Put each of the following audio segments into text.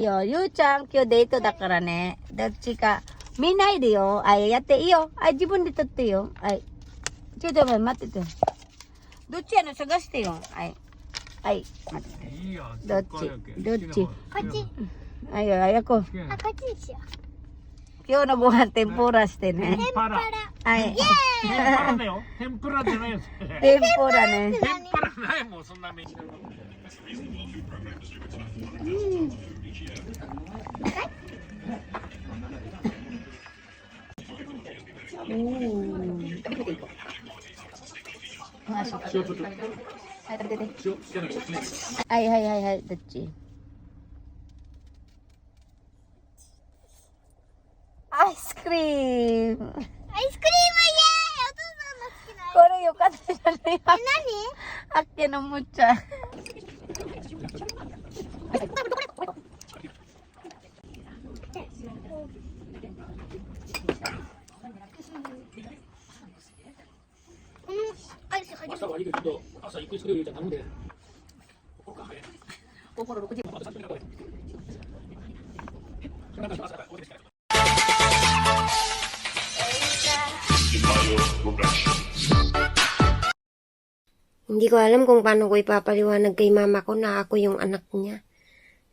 よ、ゆうちゃん、今日デートだからね。どっちか。見ないでよ。あ、やっていいよ。あ、自分で撮ってよ。はい。ちょっと待ってて。どっちやの探してよ。はい。はい。待ってて。いいやどっちどっちこっち。はいよ、あやこ。あ、こっちにしよう。今日のご飯天ぷらしてね。天ぷらはい。天ぷらだよ天ぷらじゃないよそれ天ぷらね。天ぷらないもんそんな飯はいはいはいはい、どっちアイスクリーム。アイスクリームイエーイ。お父さんの好きなこれよかったじゃない。何？あっけのむっちゃ。アイス初めて。朝はいいけど朝行く人よりじゃ頼むで心6時。Hindi ko alam kung paano ko ipapaliwanag kay mama ko na ako yung anak niya.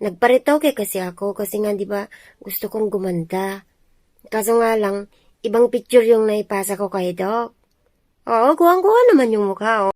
Nagparitoke kasi ako kasi nga 'di ba gusto kong gumanda. Kaso nga lang, ibang picture yung naipasa ko kay Doc. Oo, kuwang-kuha naman yung mukha, oh.